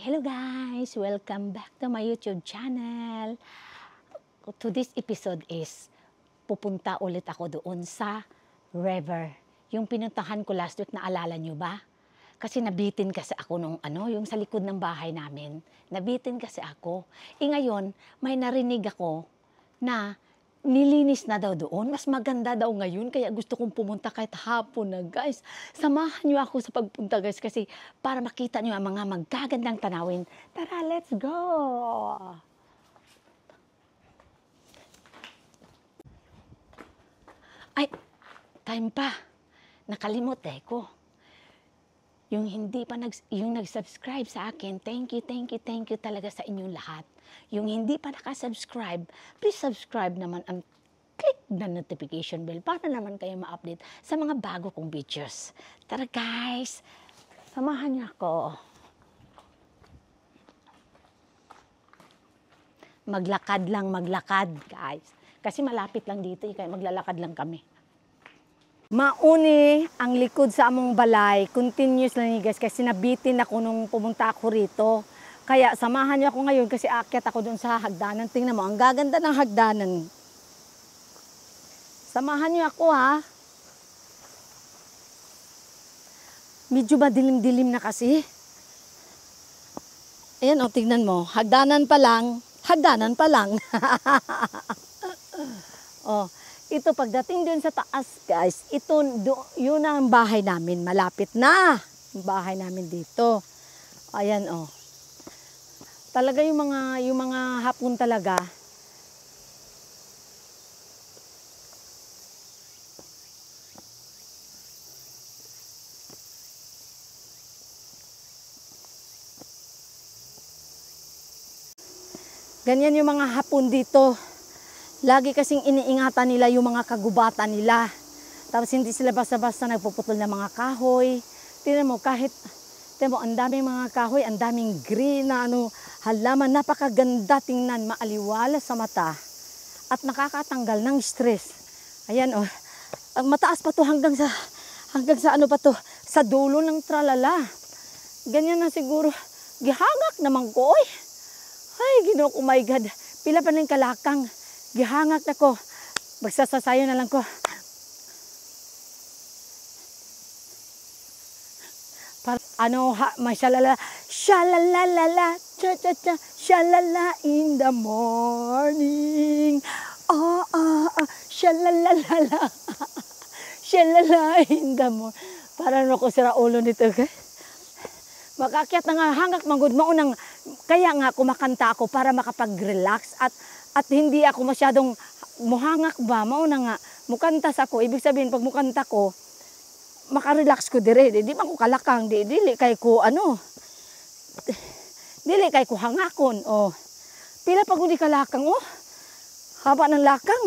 Hello guys! Welcome back to my YouTube channel. Today's episode is pupunta ulit ako doon sa river. Yung pinuntahan ko last week, naalala nyo ba? Kasi nabitin kasi ako nung yung sa likod ng bahay namin. Nabitin kasi ako. Ngayon, may narinig ako na nilinis na daw doon. Mas maganda daw ngayon. Kaya gusto kong pumunta kahit hapon na, guys. Samahan niyo ako sa pagpunta, guys. Kasi para makita niyo ang mga magagandang tanawin. Tara, let's go! Ay, time pa. Nakalimot ko. Yung hindi pa yung nag-subscribe sa akin, thank you talaga sa inyong lahat. Yung hindi pa nakasubscribe, please subscribe naman and click the notification bell para naman kayo ma-update sa mga bago kong videos. Tara guys, samahan niyo ako. Maglakad guys. Kasi malapit lang dito, kaya maglalakad lang kami. Mauni ang likod sa among balay, continuous lang guys, kasi nabitin ako nung pumunta ako rito. Kaya samahan niyo ako ngayon kasi aakyat ako doon sa hagdanan. Tingnan mo, ang gaganda ng hagdanan. Samahan niyo ako ha. Medyo madilim-dilim na kasi. Ayan o, tingnan mo, hagdanan pa lang. Oh. Ito, pagdating dun sa taas, guys, yun ang bahay namin. Malapit na yung bahay namin dito. Ayan, oh. Talaga yung mga hapon talaga. Ganyan yung mga hapon dito. Lagi kasing iniingatan nila yung mga kagubatan nila. Tapos hindi sila basta-basta nagpuputol ng mga kahoy. Tingnan mo, ang daming mga kahoy, ang daming green na halaman. Napakaganda tingnan, maaliwala sa mata. At nakakatanggal ng stress. Ayan oh, mataas pa to hanggang sa sa dulo ng tralala. Ganyan na siguro. Gihangak naman ko, oy. Ay, Ginoo ko, my God. Pila pa ng kalakang. Gihangak na ko. Magsasasayo na lang ko. May shalala. Shalalalala. Cha-cha-cha. Shalala in the morning. Shalalalala. Shalala in the morning. Parang ako sira ulo nito, guys. Makakyat na nga, hangak manggod. Kaya nga kumakanta ako para makapag-relax at hindi ako masyadong muhangak ba, mauna nga, mukantas ako. Ibig sabihin, pag mukanta ko, makarelax ko dire. Di man ko kalakang, dili kay ko dili kay ko hangakon. Oh. Pila pag hindi kalakang, oh. Haba ng lakang.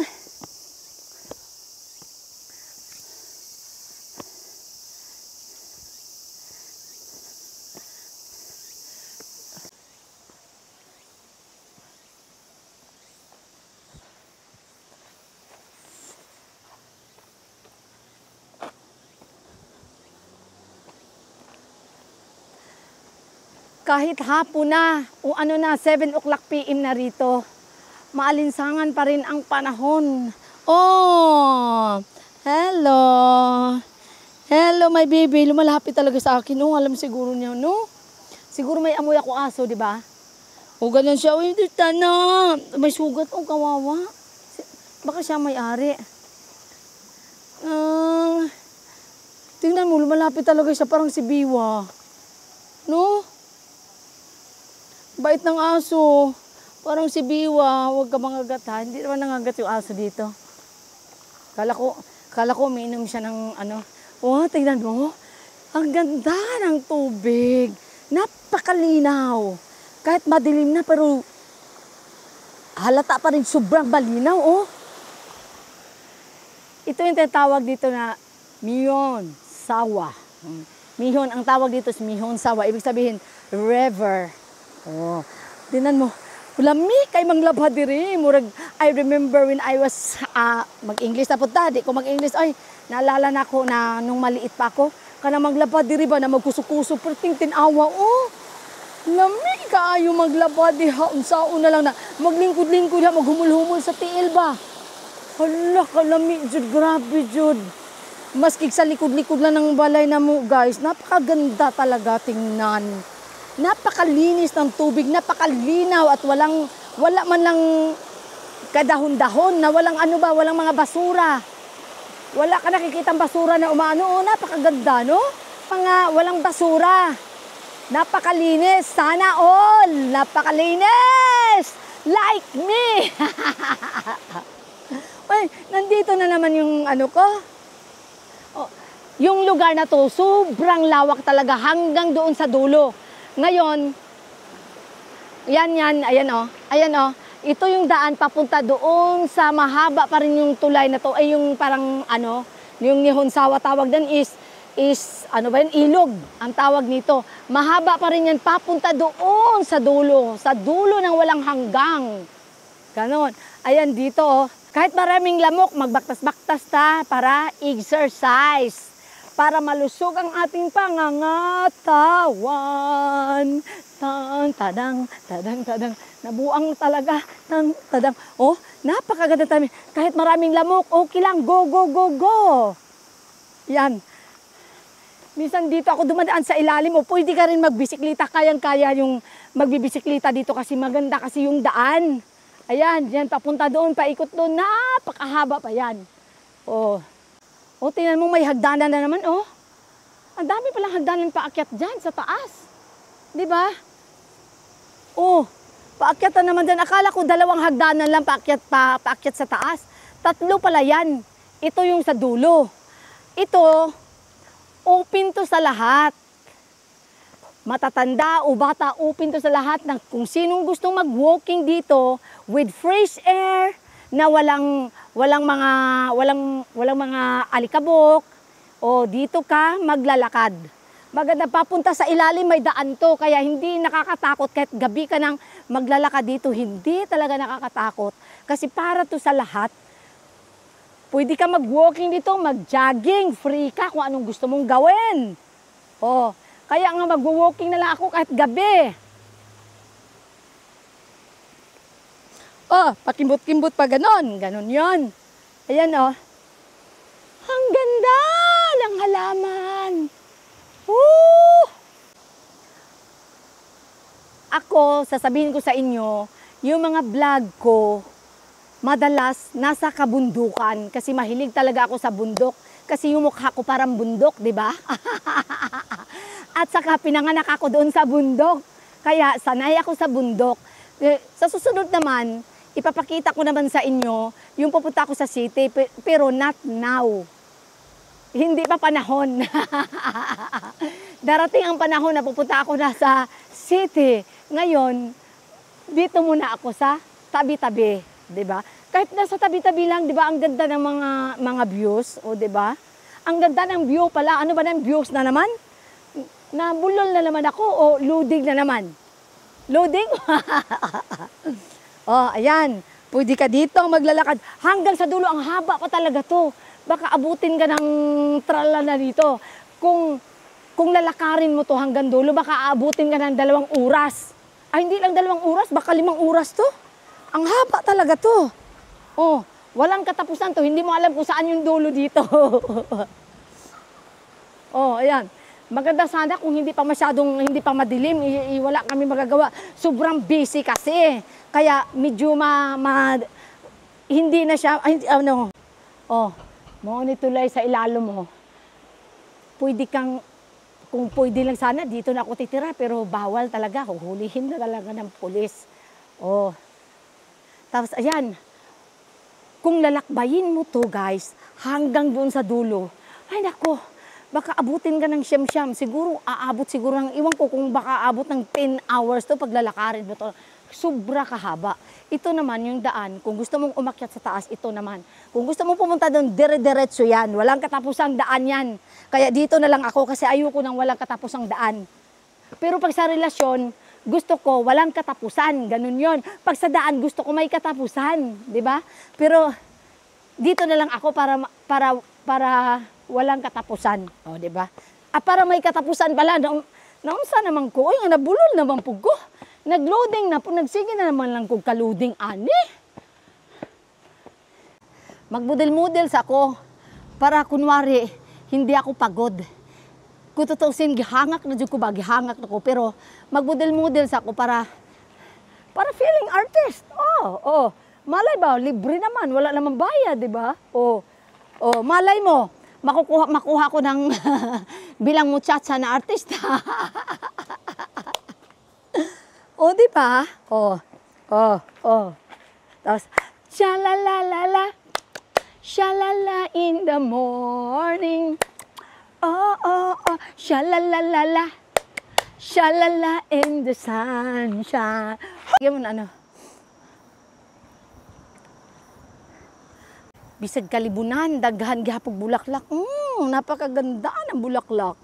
Kahit hapon na, o 7 o'clock PM na rito, maalinsangan pa rin ang panahon. Oh, hello. Hello, my baby. Lumalapit talaga sa akin. Oh, alam siguro niya, no? Siguro may amoy ako aso, di ba? O, ganun siya. Uy, dito na. May sugat. O, kawawa. Baka siya may-ari. Tingnan mo, lumalapit talaga siya. Parang si Biwa. No? Bait ng aso. Parang si Biwa. Huwag ka mangagat ha. Hindi naman nangagat yung aso dito. Kala ko umiinom siya ng Oh, tingnan mo. Ang ganda ng tubig. Napakalinaw. Kahit madilim na pero halata pa rin sobrang malinaw, oh. Ito yung tinatawag dito na Mihon Sawa. Mihon, ang tawag dito is Mihon Sawa. Ibig sabihin, river. Oh, tingnan mo. Lami kay manglabha diri. Murag, I remember when I was mag-English na po di ko mag-English. Ay, naalala na ako na nung maliit pa ako. Kana manglabha diri ba na magkuso-kuso perting tinawa. Oh, lami kaayo maglaba diha. Unsaon na lang na maglingkod-lingkod ha, maghumul-humol sa tiil ba. Hala, kalami jud, grabe jud. Maski sa likod-likod lang ng balay na mo, guys, napakaganda talaga tingnan. Napakalinis ng tubig, napakalinaw at wala man lang kadahon-dahon na walang ano ba, walang mga basura. Wala ka nakikitang basura na umaano. Oh, napakaganda, no? Walang basura. Napakalinis. Sana all. Napakalinis. Like me. Ay, nandito na naman yung ano ko. Oh, yung lugar na to, sobrang lawak talaga hanggang doon sa dulo. Ngayon, ayan oh. Ito yung daan papunta doon sa mahaba pa rin yung tulay na to. Ay yung parang ano, yung Nihonsawa tawag din is ano ba yun? Ilog ang tawag nito. Mahaba pa rin yan papunta doon sa dulo ng walang hanggang. Ganon. Ayan dito oh. Kahit maraming lamok, magbaktas-baktas ta para exercise. Para malusog ang ating pangangatawan. Tadang. Nabuang talaga. Tadang. Oh, napakaganda tayo. Kahit maraming lamok, okay lang. Go. Yan. Minsan dito ako dumadaan sa ilalim. O, pwede ka rin magbisiklita. Kayang-kaya yung magbibisiklita dito kasi maganda kasi yung daan. Ayan, yan, papunta doon, paikot doon. Napakahaba pa yan. Oh. O, tingnan mo, may hagdanan na naman, oh. Ang dami palang hagdanan paakyat dyan sa taas. Di ba? Oh, paakyat na naman dyan. Akala ko 2 hagdanan lang paakyat sa taas. 3 pala yan. Ito yung sa dulo. Ito, open to sa lahat. Matatanda o bata, open to sa lahat. Kung sinong gustong mag-walking dito with fresh air, na walang mga alikabok, o dito ka maglalakad. Maganda papunta sa ilalim, may daan to, kaya hindi nakakatakot kahit gabi ka nang maglalakad dito, hindi talaga nakakatakot. Kasi para to sa lahat, pwede ka mag-walking dito, mag-jogging, free ka kung anong gusto mong gawin. O, kaya nga mag-walking na lang ako kahit gabi. Oh, pakimbot-kimbot pa ganon. Ganon yon. Ayan oh. Ang ganda ng halaman. Woo! Ako, sasabihin ko sa inyo, yung mga vlog ko, madalas nasa kabundukan. Kasi mahilig talaga ako sa bundok. Kasi yung mukha ko parang bundok, di ba? At saka pinanganak ako doon sa bundok. Kaya sanay ako sa bundok. Sa susunod naman, ipapakita ko naman sa inyo yung pupunta ako sa city, pero not now. Hindi pa panahon. Darating ang panahon na pupunta ako na sa city. Ngayon, dito muna ako sa tabi-tabi, 'di ba? Kahit nasa tabi-tabi lang, 'di ba? Ang ganda ng mga views, o 'di ba? Ang ganda ng view pala. Ano ba ng views na naman? Nabulol na naman ako o loading na naman? Loading? Oh, ayan. Pwede ka dito maglalakad. Hanggang sa dulo, ang haba pa talaga to. Baka abutin ka ng tralala dito. Kung lalakarin mo to hanggang dulo, baka abutin ka ng 2 oras. Ay, hindi lang 2 oras, baka 5 oras to. Ang haba talaga to. Oh, walang katapusan to. Hindi mo alam kung saan yung dulo dito. Oh, ayan. Maganda sana kung hindi pa madilim, wala kami magagawa. Sobrang busy kasi. Kaya medyo hindi na siya, monitulay sa ilalim mo. Kung pwede lang sana, dito na ako titira, pero bawal talaga, huhulihin na talaga ng pulis. Oh. Tapos ayan, kung lalakbayin mo to guys, hanggang doon sa dulo, ay nako, baka abutin ka ng siyam-siyam. Siguro, aabot siguro ng, iwan ko kung baka aabot ng 10 hours to pag lalakarin mo to. Sobra kahaba. Ito naman yung daan. Kung gusto mong umakyat sa taas, ito naman. Kung gusto mong pumunta doon, dire-diretso yan. Walang katapusang daan yan. Kaya dito na lang ako kasi ayoko nang walang katapusang daan. Pero pag sa relasyon, gusto ko walang katapusan. Ganun yon. Pag sa daan, gusto ko may katapusan. Di ba? Pero dito na lang ako para walang katapusan. O, di ba? Para may katapusan pala, Naunsa naman ko, nga nabulol naman po ko. Nagloading na po, nagsige na naman lang ko kaluding ani. Magbudel-mudel sa ako para kunwari hindi ako pagod. Kung tutusin, gihangak na dyan ko ba, gihangak na ko. Pero magbudel-mudel sa ako para feeling artist. Oh. Malay ba, libre naman, wala naman bayad, di ba? Malay mo, makuha ko ng bilang muchacha na artista. Di ba? Tapos, sha-la-la-la-la, sha-la-la in the morning. Sha-la-la-la-la, sha-la-la in the sunshine. Higyan mo na ano. Bisag kalibunan, daghan gihapog bulaklak. Napakaganda ng bulaklak.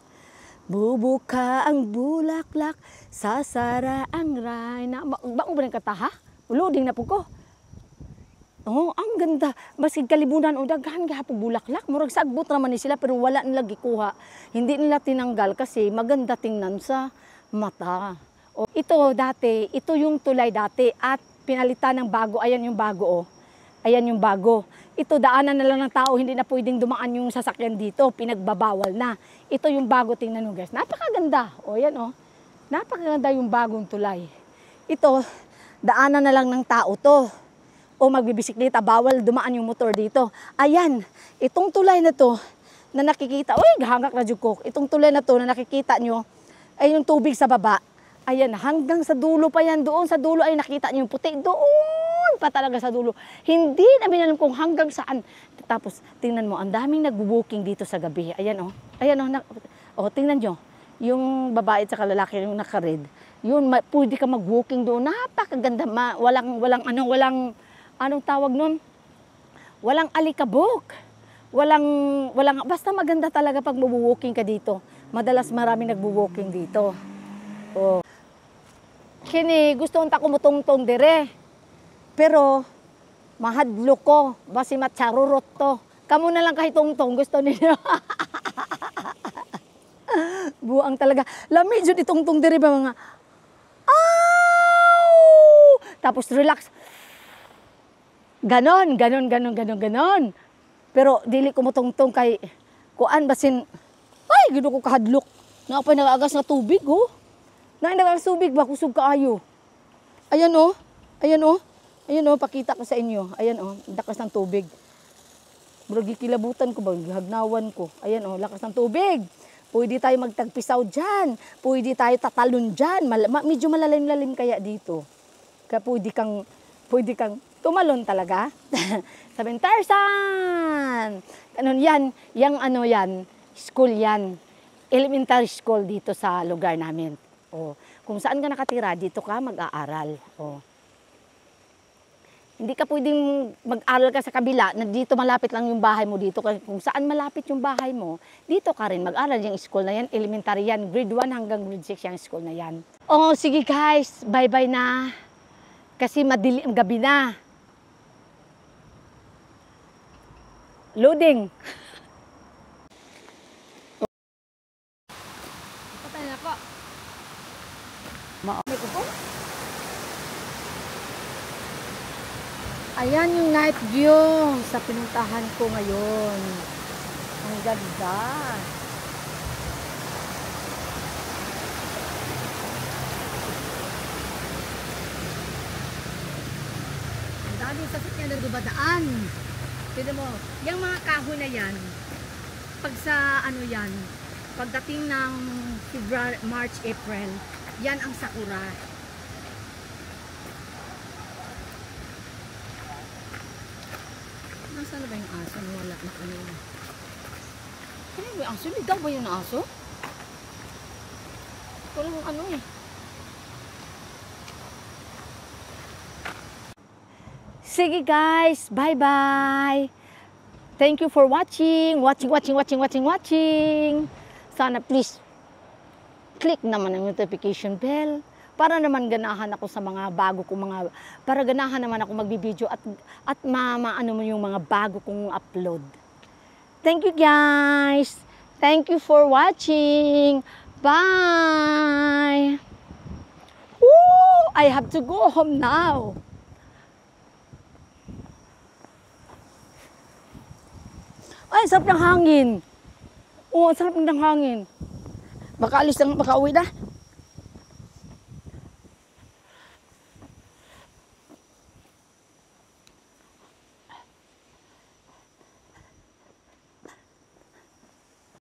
Bubuka ang bulaklak, sasara ang rayna. Baong ba ng kataha? Uloding na po ko. Ang ganda. Basig kalibunan, daghan gihapog bulaklak. Murag sagbot naman ni sila, pero wala nila gikuha. Hindi nila tinanggal kasi maganda tingnan sa mata. Ito yung tulay dati at pinalitan ng bago. Ayan yung bago, Ayan yung bago. Ito, daanan na lang ng tao, hindi na pwedeng dumaan yung sasakyan dito, pinagbabawal na. Ito yung bago, tingnan nyo guys. Napakaganda. Yan napakaganda yung bagong tulay. Ito, daanan na lang ng tao to. Magbibisikleta, bawal dumaan yung motor dito. Ayan, itong tulay na to, na nakikita, hangak na ko. Itong tulay na to, na nakikita nyo, ay yung tubig sa baba. Ayan, hanggang sa dulo pa yan. Doon sa dulo ay nakita nyo yung puti. Doon pa talaga sa dulo. Hindi namin alam kung hanggang saan. Tapos, tingnan mo, ang daming nag-walking dito sa gabi. Ayan, tingnan nyo. Yung babae at lalaki, yung naka-red. Yun, pwede ka mag-walking doon. Napakaganda. Anong tawag nun? Walang alikabok. Basta maganda talaga pag mag-walking ka dito. Madalas maraming nag-walking dito. Kini, gusto unta ko mutungtong dire. Pero, mahadlo ko. Basi matcharurot to. Kamu na lang kahit tungtong, gusto niyo. Buang talaga. Lami dyan itungtong dire ba mga, tapos relax. Ganon. Pero, dili ko mutungtong kay, kuan basin, gino ko kahadlok. Nakapay nag-agas na tubig, Nag-agas tubig ba? Kusog kaayo. Ayan, pakita ko sa inyo. Ayan, lakas ng tubig. Murag kilabutan ko ba? Hagnawan ko. Ayan, lakas ng tubig. Pwede tayo magtagpisaw dyan. Pwede tayo tatalon dyan. Medyo malalim-lalim kaya dito. Kaya pwede kang tumalon talaga. Sabihin, Tarzan! Yan, school yan. Elementary school dito sa lugar namin. Kung saan ka nakatira, dito ka mag-aaral. Hindi ka pwedeng mag-aral ka sa kabila, na dito malapit lang yung bahay mo dito. Kung saan malapit yung bahay mo, dito ka rin mag-aral. Yung school na yan, elementary yan, grade 1 hanggang grade 6 yung school na yan. Sige guys, bye-bye na. Kasi madilim, gabi na. Loading. Patay na po. Ayan yung night view sa pinuntahan ko ngayon. Ang ganda. Ang daming sasakyan na dumadaan. Tignan mo, yung mga kahoy na yan, pagdating ng February, March, April, yan ang sakura. Nasaan na ba yung aso? Wala na kanina. Ano ba yung aso? Ligaw ba yung aso? Walang Sige guys, bye-bye. Thank you for watching. Sana please click naman ang notification bell para naman ganahan ako sa mga bago kong para ganahan naman ako magbibideo at maano mo yung mga bago kong upload. Thank you guys. Thank you for watching. Bye! Woo! I have to go home now. Ay, sarap ng hangin. Oo, sarap ng hangin. Makaalis lang, makauwi na.